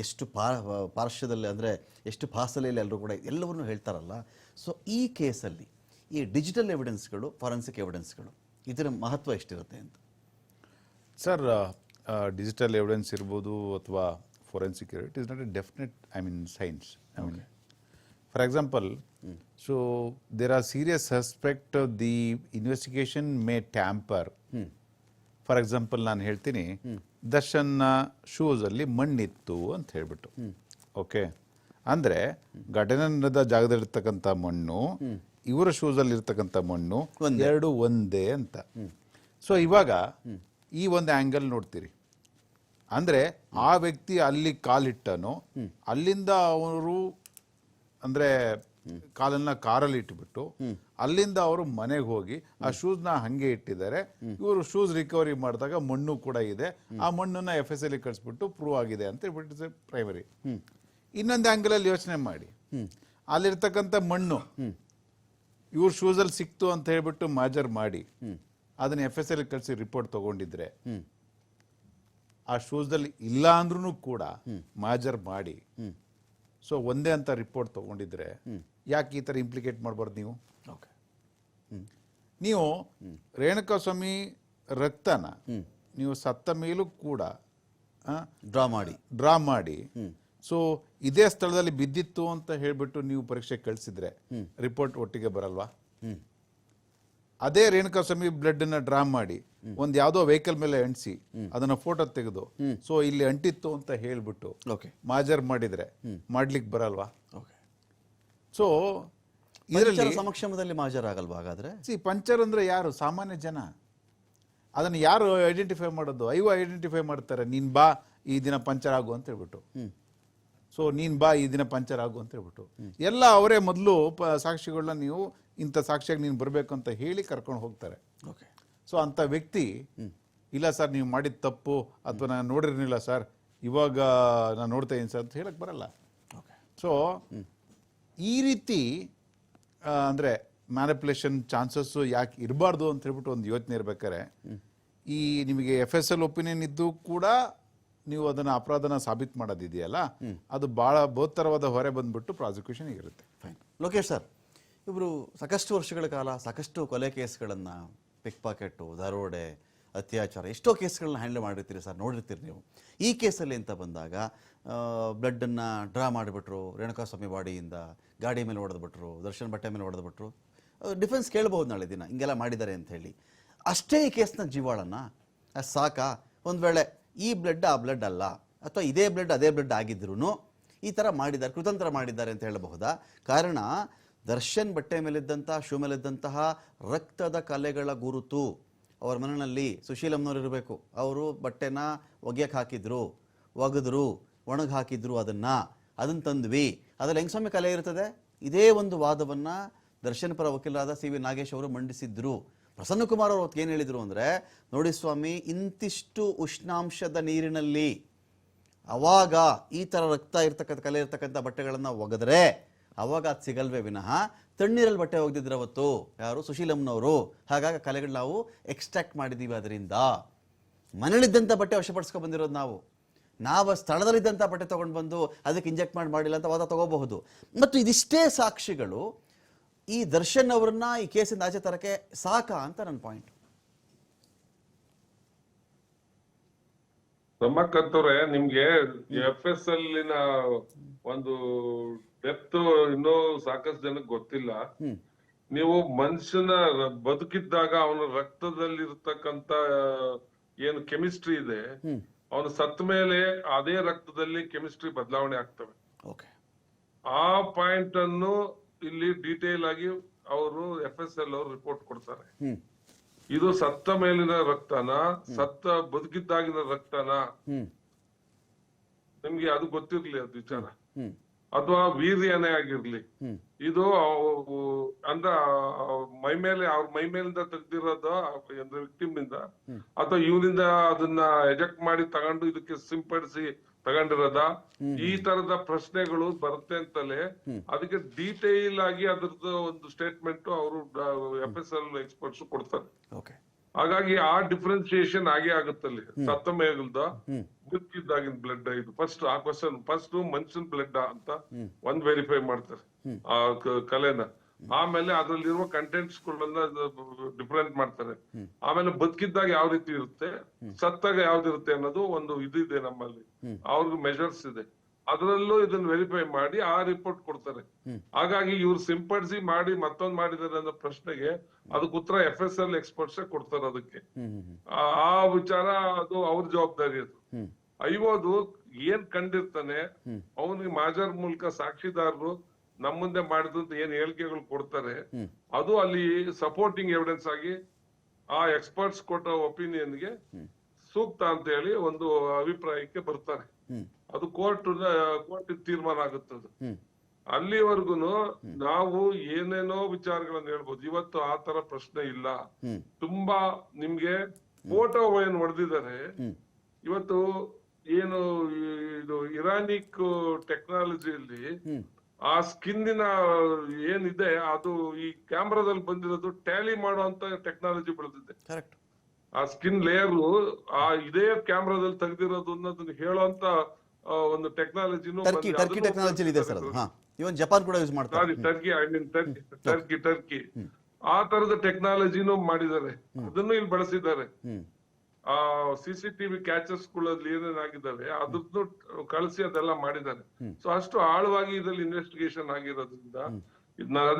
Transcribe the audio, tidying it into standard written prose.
ಎಷ್ಟು ಪಾರ್ಶ್ವದಲ್ಲಿ ಅಂದರೆ ಎಷ್ಟು ಫಾಸಲೆಯಲ್ಲಿ ಎಲ್ಲರೂ ಕೂಡ ಎಲ್ಲವನ್ನೂ ಹೇಳ್ತಾರಲ್ಲ. ಸೊ ಈ ಕೇಸಲ್ಲಿ ಈ ಡಿಜಿಟಲ್ ಎವಿಡೆನ್ಸ್ಗಳು, ಫಾರೆನ್ಸಿಕ್ ಎವಿಡೆನ್ಸ್ಗಳು, ಇದರ ಮಹತ್ವ ಎಷ್ಟಿರುತ್ತೆ ಅಂತ? ಸರ್, ಡಿಜಿಟಲ್ ಎವಿಡೆನ್ಸ್ ಇರ್ಬೋದು ಅಥವಾ forensic, it is not a definite, I mean science. I mean for example, so there are serious suspect the investigation may tamper. For example ನಾನು ಹೇಳ್ತೀನಿ, ದರ್ಶನ್ನ ಶೂಸಲ್ಲಿ ಮಣ್ಣಿತ್ತು ಅಂತ ಹೇಳ್ಬಿಟ್ಟು. ಓಕೆ, ಅಂದರೆ ಘಟನೆ ನಡೆದ ಜಾಗದಲ್ಲಿರ್ತಕ್ಕಂಥ ಮಣ್ಣು, ಇವರ ಶೂಸಲ್ಲಿ ಇರ್ತಕ್ಕಂಥ ಮಣ್ಣು ಎರಡು ಒಂದೇ ಅಂತ. ಸೊ ಇವಾಗ ಈ ಒಂದು ಆಂಗಲ್ ನೋಡ್ತೀರಿ, ಅಂದರೆ ಆ ವ್ಯಕ್ತಿ ಅಲ್ಲಿ ಕಾಲಿಟ್ಟನು, ಅಲ್ಲಿಂದ ಅವರು ಅಂದರೆ ಕಾಲನ್ನ ಕಾರಲ್ಲಿ ಇಟ್ಬಿಟ್ಟು ಅಲ್ಲಿಂದ ಅವರು ಮನೆಗೆ ಹೋಗಿ ಆ ಶೂಸ್ನ ಹಂಗೆ ಇಟ್ಟಿದ್ದಾರೆ. ಇವರು ಶೂಸ್ ರಿಕವರಿ ಮಾಡಿದಾಗ ಮಣ್ಣು ಕೂಡ ಇದೆ, ಆ ಮಣ್ಣನ್ನ FSL ಕಳಿಸ್ಬಿಟ್ಟು ಪ್ರೂವ್ ಆಗಿದೆ ಅಂತ ಹೇಳ್ಬಿಟ್ಟು ಪ್ರೈಮರಿ. ಇನ್ನೊಂದು ಆಂಗಲ್ ಅಲ್ಲಿ ಯೋಚನೆ ಮಾಡಿ, ಅಲ್ಲಿರ್ತಕ್ಕಂಥ ಮಣ್ಣು ಇವ್ರ ಶೂಸಲ್ಲಿ ಸಿಕ್ತು ಅಂತ ಹೇಳ್ಬಿಟ್ಟು ಮಾಜರ್ ಮಾಡಿ ಅದನ್ನ FSL ಕಳಿಸಿ ರಿಪೋರ್ಟ್ ತಗೊಂಡಿದ್ರೆ, ಆ ಶೂಸ್ದಲ್ಲಿ ಇಲ್ಲ ಅಂದ್ರೂ ಕೂಡ ಮಾಜರ್ ಮಾಡಿ ಸೊ ಒಂದೇ ಅಂತ ರಿಪೋರ್ಟ್ ತಗೊಂಡಿದ್ರೆ ಯಾಕೆ ಈ ಥರ ಇಂಪ್ಲಿಕೇಟ್ ಮಾಡಬಾರ್ದು ನೀವು? ಓಕೆ, ನೀವು ರೇಣುಕಾಸ್ವಾಮಿ ರಕ್ತನ ನೀವು ಸತ್ತ ಮೇಲೂ ಕೂಡ ಡ್ರಾ ಮಾಡಿ ಸೊ ಇದೇ ಸ್ಥಳದಲ್ಲಿ ಬಿದ್ದಿತ್ತು ಅಂತ ಹೇಳ್ಬಿಟ್ಟು ನೀವು ಪರೀಕ್ಷೆ ಕಳಿಸಿದ್ರೆ ರಿಪೋರ್ಟ್ ಒಟ್ಟಿಗೆ ಬರಲ್ವಾ? ಅದೇ ರೇಣುಕಾಸ್ವಾಮಿ ಬ್ಲಡ್ ಅನ್ನ ಡ್ರಾ ಮಾಡಿ ಒಂದ್ ಯಾವ್ದೋ ವೆಹಿಕಲ್ ಮೇಲೆ ಅಂಟಿಸಿ ಅದನ್ನ ಫೋಟೋ ತೆಗೆದು ಸೊ ಇಲ್ಲಿ ಅಂಟಿತ್ತು ಅಂತ ಹೇಳ್ಬಿಟ್ಟು ಮಾಜರ್ ಮಾಡಿದ್ರೆ ಮಾಡ್ಲಿಕ್ಕೆ ಬರಲ್ವಾ? ಸೊ ಇದರಲ್ಲಿ ಸಮಕ್ಷಮದಲ್ಲಿ ಮಾಜರ್ ಆಗಲ್ವಾ ಹಾಗಾದ್ರೆ? ಪಂಚರ್ ಅಂದ್ರೆ ಯಾರು? ಸಾಮಾನ್ಯ ಜನ. ಅದನ್ನ ಯಾರು ಐಡೆಂಟಿಫೈ ಮಾಡೋದು? ಐಡೆಂಟಿಫೈ ಮಾಡ್ತಾರೆ, ನೀನ್ ಬಾ ಈ ದಿನ ಪಂಚರ್ ಆಗು ಅಂತ ಹೇಳ್ಬಿಟ್ಟು. ಸೊ ನೀನ್ ಬಾ ಈ ದಿನ ಪಂಚರ್ ಆಗು ಅಂತ ಹೇಳ್ಬಿಟ್ಟು ಎಲ್ಲ ಅವರೇ ಮೊದಲು ಸಾಕ್ಷಿಗಳನ್ನ ನೀವು ಇಂಥ ಸಾಕ್ಷಿಯಾಗಿ ನೀನು ಬರಬೇಕು ಅಂತ ಹೇಳಿ ಕರ್ಕೊಂಡು ಹೋಗ್ತಾರೆ. ಸೊ ಅಂಥ ವ್ಯಕ್ತಿ ಇಲ್ಲ ಸರ್ ನೀವು ಮಾಡಿದ ತಪ್ಪು ಅಥವಾ ನಾನು ನೋಡಿರ್ಲಿಲ್ಲ ಸರ್, ಇವಾಗ ನಾನು ನೋಡ್ತಾ ಇದ್ದೀನಿ ಸರ್ ಅಂತ ಹೇಳಕ್ ಬರಲ್ಲ. ಸೊ ಈ ರೀತಿ ಅಂದರೆ ಮ್ಯಾನಿಪುಲೇಷನ್ ಚಾನ್ಸಸ್ಸು ಯಾಕೆ ಇರಬಾರ್ದು ಅಂತ ಹೇಳ್ಬಿಟ್ಟು ಒಂದು ಯೋಚನೆ ಇರ್ಬೇಕಾರೆ, ಈ ನಿಮಗೆ FSL ಒಪಿನಿಯನ್ ಇದ್ದು ಕೂಡ ನೀವು ಅದನ್ನು ಅಪರಾಧನ ಸಾಬೀತು ಮಾಡೋದಿದೆಯಲ್ಲ, ಅದು ಭಾಳ ಬಹುತರವಾದ ಹೊರೆ ಬಂದ್ಬಿಟ್ಟು ಪ್ರಾಸಿಕ್ಯೂಷನ್ ಇರುತ್ತೆ. ಫೈನ್. ಲೋಕೇಶ್ ಸರ್, ಇವರು ಸಾಕಷ್ಟು ವರ್ಷಗಳ ಕಾಲ ಸಾಕಷ್ಟು ಕೊಲೆ ಕೇಸ್ಗಳನ್ನು, ಪಿಕ್ ಪಾಕೆಟು, ದರೋಡೆ, ಅತ್ಯಾಚಾರ, ಎಷ್ಟೋ ಕೇಸ್ಗಳನ್ನ ಹ್ಯಾಂಡಲ್ ಮಾಡಿರ್ತೀರಿ ಸರ್, ನೋಡಿರ್ತೀರಿ ನೀವು. ಈ ಕೇಸಲ್ಲಿ ಅಂತ ಬಂದಾಗ ಬ್ಲಡ್ಡನ್ನು ಡ್ರಾ ಮಾಡಿಬಿಟ್ರು, ರೇಣುಕಾಸ್ವಾಮಿ ಬಾಡಿಯಿಂದ ಗಾಡಿ ಮೇಲೆ ಹೊಡೆದ್ಬಿಟ್ರು, ದರ್ಶನ್ ಬಟ್ಟೆ ಮೇಲೆ ಹೊಡೆದ್ಬಿಟ್ರು, ಡಿಫೆನ್ಸ್ ಕೇಳ್ಬೋದು ನಾಳೆ ದಿನ ಹಿಂಗೆಲ್ಲ ಮಾಡಿದ್ದಾರೆ ಅಂತ ಹೇಳಿ. ಅಷ್ಟೇ ಈ ಕೇಸ್ನ ಜೀವಾಳನ್ನ ಸಾಕಾ? ಒಂದು ವೇಳೆ ಈ ಬ್ಲಡ್ ಆ ಬ್ಲಡ್ ಅಲ್ಲ, ಅಥವಾ ಇದೇ ಬ್ಲಡ್ ಅದೇ ಬ್ಲಡ್ ಆಗಿದ್ರು ಈ ಥರ ಮಾಡಿದ್ದಾರೆ, ಕುತಂತ್ರ ಮಾಡಿದ್ದಾರೆ ಅಂತ ಹೇಳಬಹುದಾ? ಕಾರಣ ದರ್ಶನ್ ಬಟ್ಟೆ ಮೇಲಿದ್ದಂತಹ, ಶೂ ಮೇಲಿದ್ದಂತಹ ರಕ್ತದ ಕಲೆಗಳ ಗುರುತು ಅವ್ರ ಮನೆಯಲ್ಲಿ ಸುಶೀಲಮ್ನವ್ರು ಇರಬೇಕು. ಅವರು ಬಟ್ಟೆನ ಒಗೆಯಕ್ಕೆ ಹಾಕಿದ್ರು, ಒಗೆದ್ರು, ಒಣಗಿ ಹಾಕಿದ್ರು, ಅದನ್ನು ತಂದ್ವಿ, ಅದ್ರಲ್ಲಿ ಹೆಂಗಸ್ವಾಮಿ ಕಲೆ ಇರ್ತದೆ. ಇದೇ ಒಂದು ವಾದವನ್ನು ದರ್ಶನ್ ಪರ ವಕೀಲರಾದ CV ನಾಗೇಶ್ ಅವರು ಮಂಡಿಸಿದ್ರು. ಪ್ರಸನ್ನಕುಮಾರ್ ಅವರು ಏನು ಹೇಳಿದರು ಅಂದರೆ, ನೋಡಿ ಸ್ವಾಮಿ, ಇಂತಿಷ್ಟು ಉಷ್ಣಾಂಶದ ನೀರಿನಲ್ಲಿ ಅವಾಗ ಈ ಥರ ರಕ್ತ ಇರ್ತಕ್ಕಂಥ ಕಲೆ ಇರ್ತಕ್ಕಂಥ ಬಟ್ಟೆಗಳನ್ನು ಒಗೆದ್ರೆ ಅವಾಗ ಅದು ಸಿಗಲ್ವೇ ವಿನಃ ತಣ್ಣೀರಲ್ಲಿ ಬಟ್ಟೆ ಒಗೆದಿದ್ರು ಅವತ್ತು ಯಾರು? ಸುಶೀಲಮ್ನವರು. ಹಾಗಾಗಿ ಕಲೆಗಳು ನಾವು ಎಕ್ಸ್ಟ್ರಾಕ್ಟ್ ಮಾಡಿದ್ದೀವಿ. ಅದರಿಂದ ಮನೇಲಿದ್ದಂಥ ಬಟ್ಟೆ ವಶಪಡಿಸ್ಕೊಂಡು ಬಂದಿರೋದು ನಾವು ಸ್ಥಳದಲ್ಲಿದ್ದಂಥ ಬಟ್ಟೆ ತೊಗೊಂಡು ಬಂದು ಅದಕ್ಕೆ ಇಂಜೆಕ್ಟ್ ಮಾಡಿಲ್ಲ ಅಂತ ವಾದ ತಗೋಬಹುದು. ಮತ್ತು ಇದಿಷ್ಟೇ ಸಾಕ್ಷಿಗಳು ಈ ದರ್ಶನ್ ಅವರನ್ನ ಈ ಕೇಸಿಂದ ಆಚೆ ತರಕ್ಕೆ ಸಾಕ ಅಂತ ನನ್ನ ಪಾಯಿಂಟ್. ರಮಕ್ಕಂತವ್ರೆ, ನಿಮ್ಗೆ FSL ಒಂದು ಡೆಪ್ತ್ ಇನ್ನೂ ಸಾಕಷ್ಟು ಜನಕ್ಕೆ ಗೊತ್ತಿಲ್ಲ. ನೀವು ಮನುಷ್ಯನ ಬದುಕಿದ್ದಾಗ ಅವನ ರಕ್ತದಲ್ಲಿರ್ತಕ್ಕಂತ ಏನು ಕೆಮಿಸ್ಟ್ರಿ ಇದೆ, ಅವನು ಸತ್ತ ಮೇಲೆ ಅದೇ ರಕ್ತದಲ್ಲಿ ಕೆಮಿಸ್ಟ್ರಿ ಬದಲಾವಣೆ ಆಗ್ತವೆ. ಆ ಪಾಯಿಂಟ್ ಅನ್ನು ಇಲ್ಲಿ ಡೀಟೇಲ್ ಆಗಿ ಅವರು FSL ಅವರು ರಿಪೋರ್ಟ್ ಕೊಡ್ತಾರೆ. ಇದು ಸತ್ತ ಮೇಲಿನ ರಕ್ತನ, ಸತ್ತ ಬದುಕಿದ್ದಾಗಿನ ರಕ್ತನ, ನಿಮ್ಗೆ ಅದು ಗೊತ್ತಿರ್ಲಿ ಅದು ವಿಚಾರ, ಅಥವಾ ವೀರ್ಯನೇ ಆಗಿರ್ಲಿ, ಇದು ಅಂದ್ರ ಅವ್ರ ಮೈ ಮೇಲಿಂದ ತೆಗ್ದಿರೋದು ವಿಕ್ಟಿಮ್ ನಿಂದ, ಅಥವಾ ಇವನಿಂದ ಅದನ್ನ ಎಜೆಕ್ಟ್ ಮಾಡಿ ತಗೊಂಡು ಇದಕ್ಕೆ ಸಿಂಪಡಿಸಿ ತಗೊಂಡಿರೋದ, ಈ ತರದ ಪ್ರಶ್ನೆಗಳು ಬರುತ್ತೆ ಅಂತಲೇ ಅದಕ್ಕೆ ಡೀಟೇಲ್ ಆಗಿ ಅದ್ರದ್ದು ಒಂದು ಸ್ಟೇಟ್ಮೆಂಟ್ ಅವರು FSL ಎಕ್ಸ್ಪರ್ಟ್ಸ್ ಕೊಡ್ತಾರೆ. ಹಾಗಾಗಿ ಆ ಡಿಫ್ರೆನ್ಸಿಯೇಷನ್ ಆಗೇ ಆಗುತ್ತಲ್ಲಿ. ಸತ್ತ ಮೇಲ್ದ ಬದುಕಿದ್ದಾಗಿನ ಬ್ಲಡ್ ಇದು ಫಸ್ಟ್ ಆ ಕ್ವಶನ್. ಫಸ್ಟ್ ಮನುಷ್ಯನ್ ಬ್ಲಡ್ ಅಂತ ಒಂದ್ ವೆರಿಫೈ ಮಾಡ್ತಾರೆ ಆ ಕಲೆನ. ಆಮೇಲೆ ಅದ್ರಲ್ಲಿರುವ ಕಂಟೆಂಟ್ಸ್ ಗಳನ್ನ ಡಿಫ್ರೆಂಟ್ ಮಾಡ್ತಾರೆ. ಆಮೇಲೆ ಬದುಕಿದ್ದಾಗ ಯಾವ ರೀತಿ ಇರುತ್ತೆ, ಸತ್ತಾಗ ಯಾವ್ದಿರುತ್ತೆ ಅನ್ನೋದು ಒಂದು ಇದಿದೆ ನಮ್ಮಲ್ಲಿ, ಅವ್ರಿಗೆ ಮೆಜರ್ಸ್ ಇದೆ. ಅದರಲ್ಲೂ ಇದನ್ನ ವೆರಿಫೈ ಮಾಡಿ ಆ ರಿಪೋರ್ಟ್ ಕೊಡ್ತಾರೆ. ಹಾಗಾಗಿ ಇವ್ರು ಸಿಂಪಡಿಸಿ ಮಾಡಿ ಮತ್ತೊಂದ್ ಮಾಡಿದಾರೆ ಅನ್ನೋ ಪ್ರಶ್ನೆಗೆ ಅದಕ್ಕೆ ಉತ್ತರ FSL ಎಕ್ಸ್ಪರ್ಟ್ಸ್ ಕೊಡ್ತಾರೆ. ಅದಕ್ಕೆ ಆ ವಿಚಾರ ಅದು ಅವ್ರ ಜವಾಬ್ದಾರಿ. ಅದು ಐವೋದು ಏನ್ ಕಂಡಿರ್ತಾನೆ ಅವನಿಗೆ ಮಾಜರ್ ಮೂಲಕ ಸಾಕ್ಷಿದಾರರು ನಮ್ಮ ಮುಂದೆ ಮಾಡಿದಂತ ಏನ್ ಹೇಳಿಕೆಗಳು ಕೊಡ್ತಾರೆ ಅದು ಅಲ್ಲಿ ಸಪೋರ್ಟಿಂಗ್ ಎವಿಡೆನ್ಸ್ ಆಗಿ ಆ ಎಕ್ಸ್ಪರ್ಟ್ಸ್ ಕೊಟ್ಟ ಒಪಿನಿಯನ್ಗೆ ಸೂಕ್ತ ಅಂತ ಹೇಳಿ ಒಂದು ಅಭಿಪ್ರಾಯಕ್ಕೆ ಬರ್ತಾರೆ. ಅದು ಕೋರ್ಟ್ ತೀರ್ಮಾನ ಆಗುತ್ತದು. ಅಲ್ಲಿವರೆಗೂ ನಾವು ಏನೇನೋ ವಿಚಾರಗಳನ್ನ ಹೇಳ್ಬೋದು. ಇವತ್ತು ಆ ತರ ಪ್ರಶ್ನೆ ಇಲ್ಲ. ತುಂಬಾ ನಿಮ್ಗೆ ಫೋಟೋ ಏನ್ ಹೊಡೆದಿದ್ದಾರೆ ಇವತ್ತು, ಏನು ಇದು ಇರಾನಿಕ್ ಟೆಕ್ನಾಲಜಿಯಲ್ಲಿ ಆ ಸ್ಕಿನ್ನಿನ ಏನಿದೆ ಅದು ಈ ಕ್ಯಾಮ್ರಾದಲ್ಲಿ ಬಂದಿರೋದು ಟ್ಯಾಲಿ ಮಾಡುವಂತ ಟೆಕ್ನಾಲಜಿ ಬೆಳೆದಿದೆ. ಆ ಸ್ಕಿನ್ ಲೇಯರ್ ಆ ಇದೇ ಕ್ಯಾಮ್ರಾದಲ್ಲಿ ತೆಗೆದಿರೋದು ಅನ್ನೋದನ್ನ ಹೇಳುವಂತ ಒಂದು ಟೆಕ್ನಾಲಜಿನೂ ಟರ್ಕಿ ಟೆಕ್ನಾಲಜಿ ಇದೆ ಸರ್. ಅದು ಇವನ್ ಜಪಾನ್ ಕೂಡ ಯೂಸ್ ಮಾಡ್ತಾರೆ. ಟರ್ಕಿ ಆ ತರದ ಟೆಕ್ನಾಲಜಿನೂ ಮಾಡಿದ್ದಾರೆ. ಅದನ್ನು ಇಲ್ಲಿ ಬಳಸಿದ್ದಾರೆ. ಆ CCTV ಕ್ಯಾಚರ್ಸ್ ಗಳಲ್ಲಿ ಏನೇನಾಗಿದ್ದಾವೆ ಅದನ್ನು ಕಳಿಸಿ ಅದೆಲ್ಲ ಮಾಡಿದ್ದಾರೆ. ಸೊ ಅಷ್ಟು ಆಳವಾಗಿ ಇದ್ರಲ್ಲಿ ಇನ್ವೆಸ್ಟಿಗೇಷನ್ ಆಗಿರೋದ್ರಿಂದ ಇದನ್ನ